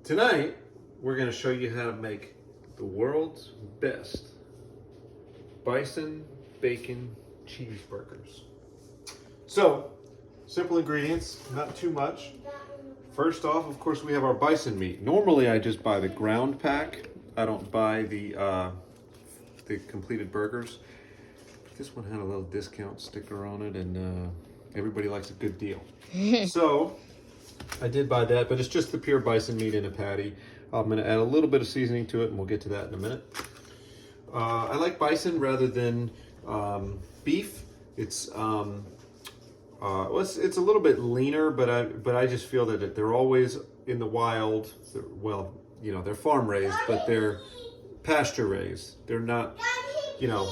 Tonight, we're going to show you how to make the world's best bison bacon cheeseburgers. So, simple ingredients, not too much. First off, of course, we have our bison meat. Normally, I just buy the ground pack. I don't buy the completed burgers. This one had a little discount sticker on it, and everybody likes a good deal. So, I did buy that, but it's just the pure bison meat in a patty. I'm going to add a little bit of seasoning to it, and we'll get to that in a minute. I like bison rather than beef. It's a little bit leaner, but I just feel that they're always in the wild. Well, you know, they're farm raised, but they're pasture raised. They're not, you know,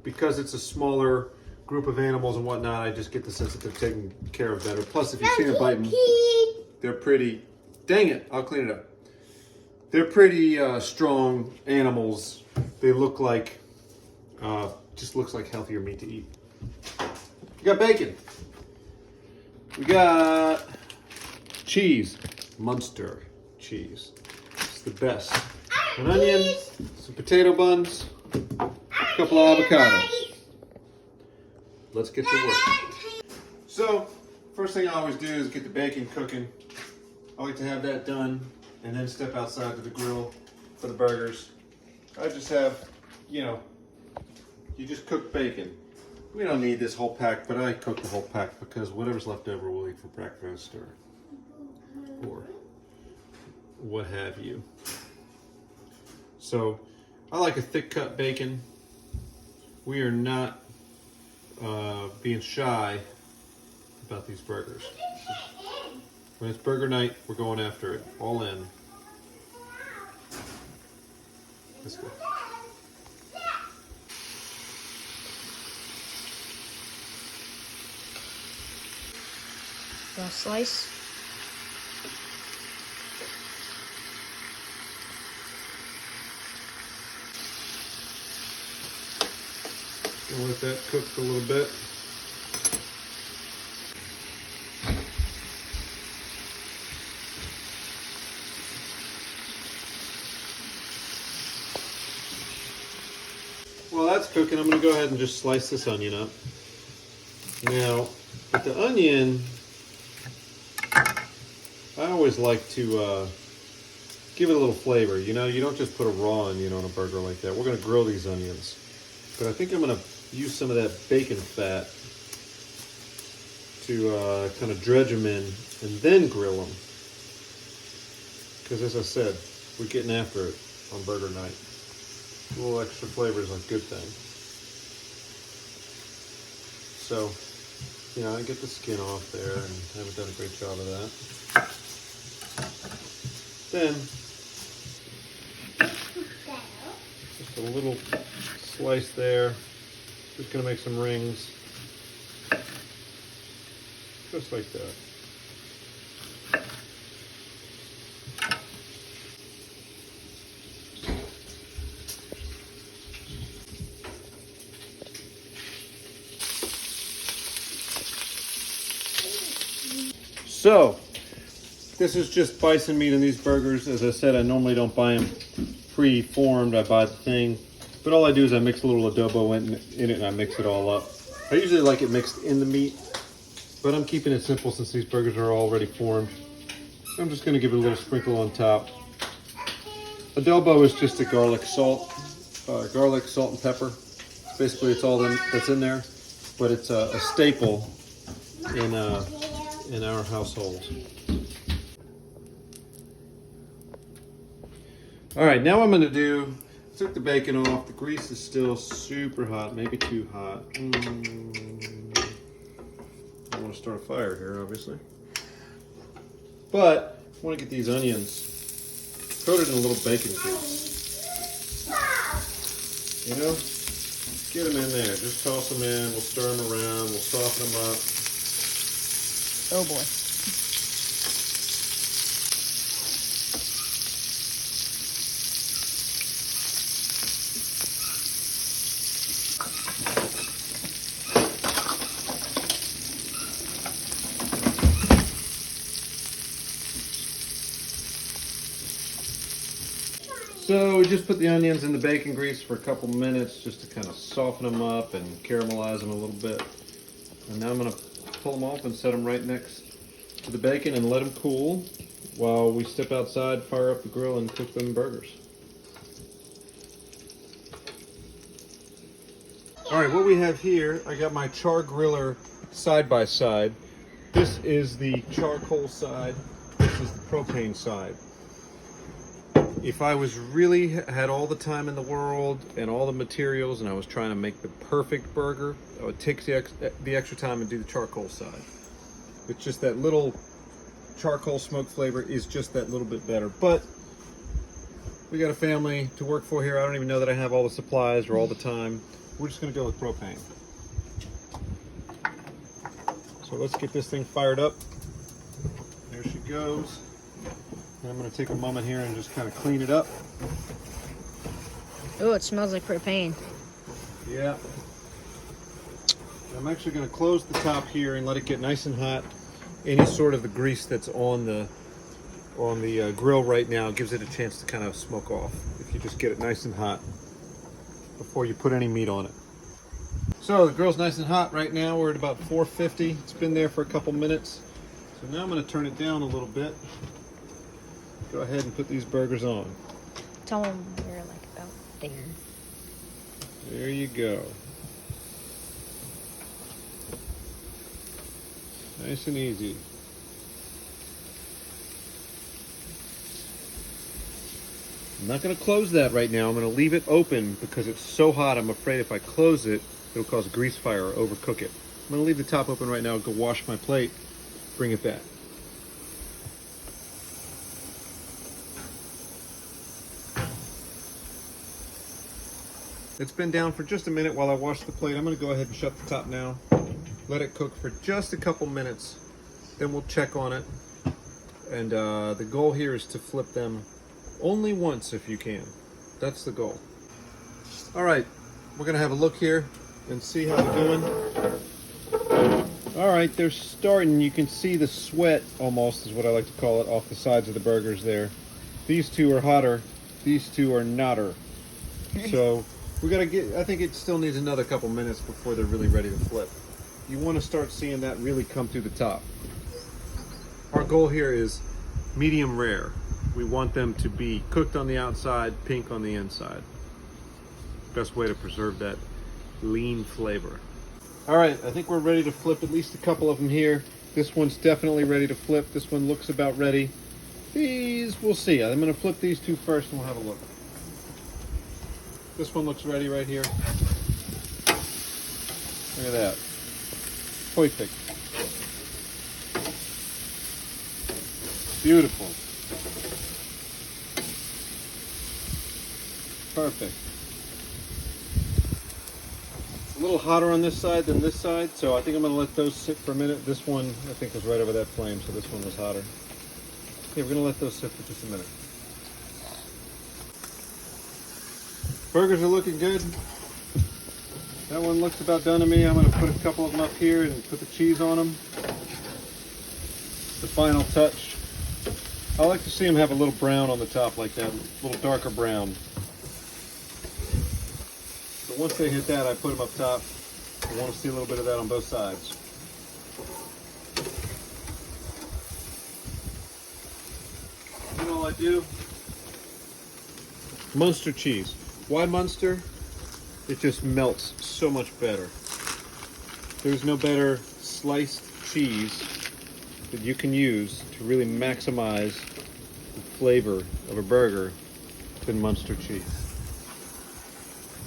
because it's a smaller group of animals and whatnot. I just get the sense that they're taken care of better. Plus, if you've seen a bite, they're pretty. Dang it! I'll clean it up. They're pretty strong animals. They look like just looks like healthier meat to eat. We got bacon. We got cheese, Munster cheese. It's the best. An onion, some potato buns, a couple of avocados. Let's get to work. So, first thing I always do is get the bacon cooking. I like to have that done and then step outside to the grill for the burgers. I just have, you know, you just cook bacon. We don't need this whole pack, but I cook the whole pack because whatever's left over we'll eat for breakfast or what have you. So I like a thick cut bacon. We are not being shy about these burgers. When it's burger night, we're going after it, all in. Let's go. A slice. We'll let that cook for a little bit. While that's cooking, I'm going to go ahead and just slice this onion up. Now, with the onion, I always like to give it a little flavor. You know, you don't just put a raw onion on a burger like that. We're going to grill these onions. But I think I'm going to use some of that bacon fat to kind of dredge them in and then grill them. Because as I said, we're getting after it on burger night. A little extra flavor is a good thing. So, you know, I get the skin off there and haven't done a great job of that. Then, just a little slice there. Just gonna make some rings. Just like that. So, this is just bison meat in these burgers. As I said, I normally don't buy them pre-formed. I buy the thing. But all I do is I mix a little adobo in it and I mix it all up. I usually like it mixed in the meat, but I'm keeping it simple since these burgers are already formed. I'm just going to give it a little sprinkle on top. Adobo is just a garlic, salt, and pepper. Basically, it's all that's in there, but it's a staple in our household. All right, now I'm going to do. Took the bacon off. The grease is still super hot, maybe too hot. I don't want to start a fire here, obviously. But I want to get these onions coated in a little bacon grease. You know, get them in there. Just toss them in. We'll stir them around. We'll soften them up. Oh boy. So we just put the onions in the bacon grease for a couple minutes just to kind of soften them up and caramelize them a little bit. And now I'm going to pull them off and set them right next to the bacon and let them cool while we step outside, fire up the grill, and cook them burgers. All right, what we have here, I got my char griller side by side. This is the charcoal side. This is the propane side. If I was really had all the time in the world and all the materials and I was trying to make the perfect burger, I would take the extra time and do the charcoal side. It's just that little charcoal smoke flavor is just that little bit better. But we got a family to work for here. I don't even know that I have all the supplies or all the time. We're just gonna go with propane. So let's get this thing fired up. There she goes. And I'm going to take a moment here and just kind of clean it up. Oh, it smells like propane. Yeah. I'm actually going to close the top here and let it get nice and hot. Any sort of the grease that's on the grill right now gives it a chance to kind of smoke off. If you just get it nice and hot before you put any meat on it. So the grill's nice and hot right now. We're at about 450. It's been there for a couple minutes. So now I'm going to turn it down a little bit. Go ahead and put these burgers on. Tell them we're like about there. There you go. Nice and easy. I'm not going to close that right now. I'm going to leave it open because it's so hot. I'm afraid if I close it, it'll cause a grease fire or overcook it. I'm going to leave the top open right now, go wash my plate, bring it back. It's been down for just a minute while I wash the plate. I'm going to go ahead and shut the top now. Let it cook for just a couple minutes. Then we'll check on it. And the goal here is to flip them only once if you can. That's the goal. All right, we're going to have a look here and see how they're doing. All right, they're starting. You can see the sweat almost is what I like to call it off the sides of the burgers there. These two are hotter. These two are notter. So we gotta get, I think it still needs another couple minutes before they're really ready to flip. You want to start seeing that really come through the top. Our goal here is medium rare. We want them to be cooked on the outside, pink on the inside. Best way to preserve that lean flavor. All right, I think we're ready to flip at least a couple of them here. This one's definitely ready to flip. This one looks about ready. These, we'll see. I'm gonna flip these two first and we'll have a look. This one looks ready right here. Look at that. Perfect. Beautiful. Perfect. It's a little hotter on this side than this side, so I think I'm going to let those sit for a minute. This one, I think, was right over that flame, so this one was hotter. Yeah, we're going to let those sit for just a minute. Burgers are looking good. That one looks about done to me. I'm going to put a couple of them up here and put the cheese on them. The final touch. I like to see them have a little brown on the top like that, a little darker brown. But once they hit that, I put them up top. I want to see a little bit of that on both sides. You know what I do? Munster cheese. Why Munster? It just melts so much better. There's no better sliced cheese that you can use to really maximize the flavor of a burger than Munster cheese.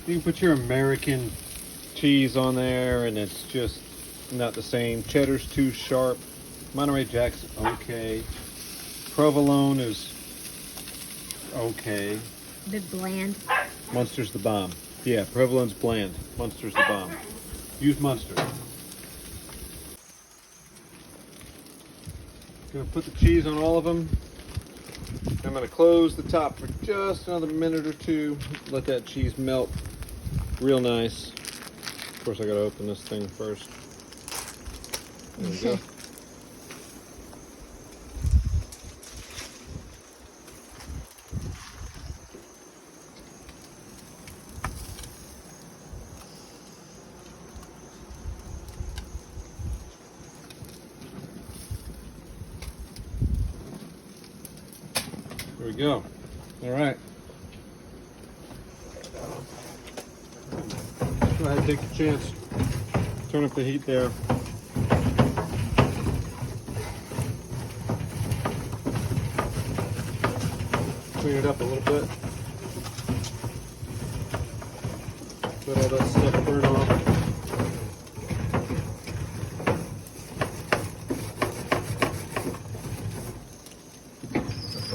You can put your American cheese on there and it's just not the same. Cheddar's too sharp. Monterey Jack's okay. Provolone is okay. A bit bland. Munster's the bomb. Yeah, Provolone's bland. Munster's the bomb. Use Munster. Gonna put the cheese on all of them. I'm gonna close the top for just another minute or two. Let that cheese melt real nice. Of course, I gotta open this thing first. There we go. There we go. All right. Go ahead, take your chance. Turn up the heat there. Clean it up a little bit. Let all that stuff burn off.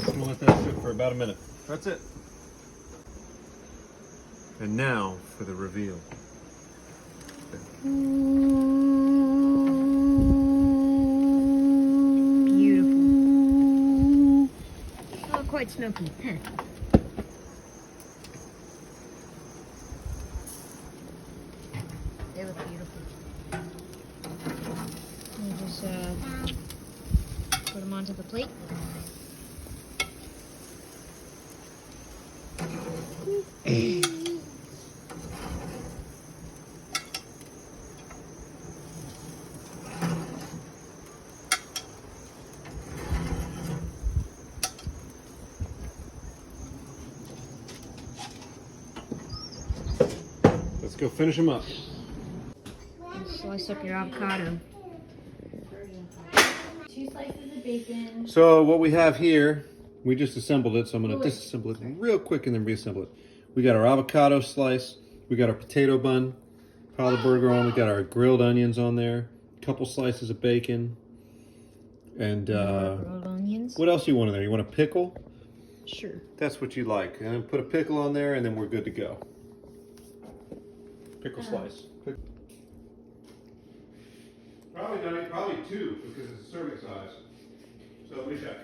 I'm gonna let that sit for about a minute. That's it. And now for the reveal. Beautiful. Not quite smoky. They look beautiful. You just put them onto the plate. Let's go finish them up. Slice up your avocado. 2 slices of bacon. So what we have here, we just assembled it, so I'm going to disassemble it real quick and then reassemble it. We got our avocado slice, we got our potato bun, pile the burger on, we got our grilled onions on there, a couple slices of bacon, and Grilled onions. what else do you want in there? You want a pickle? Sure. That's what you like. And then put a pickle on there and then we're good to go. Pickle slice. Probably 2 because it's a serving size. So let me check.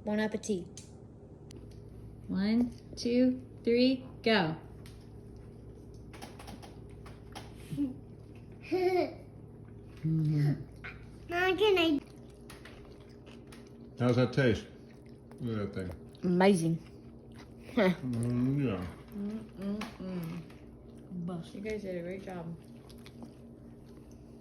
Bon appetit. 1, 2, 3, go. How's that taste? Look at that thing. Amazing. Yeah. You guys did a great job.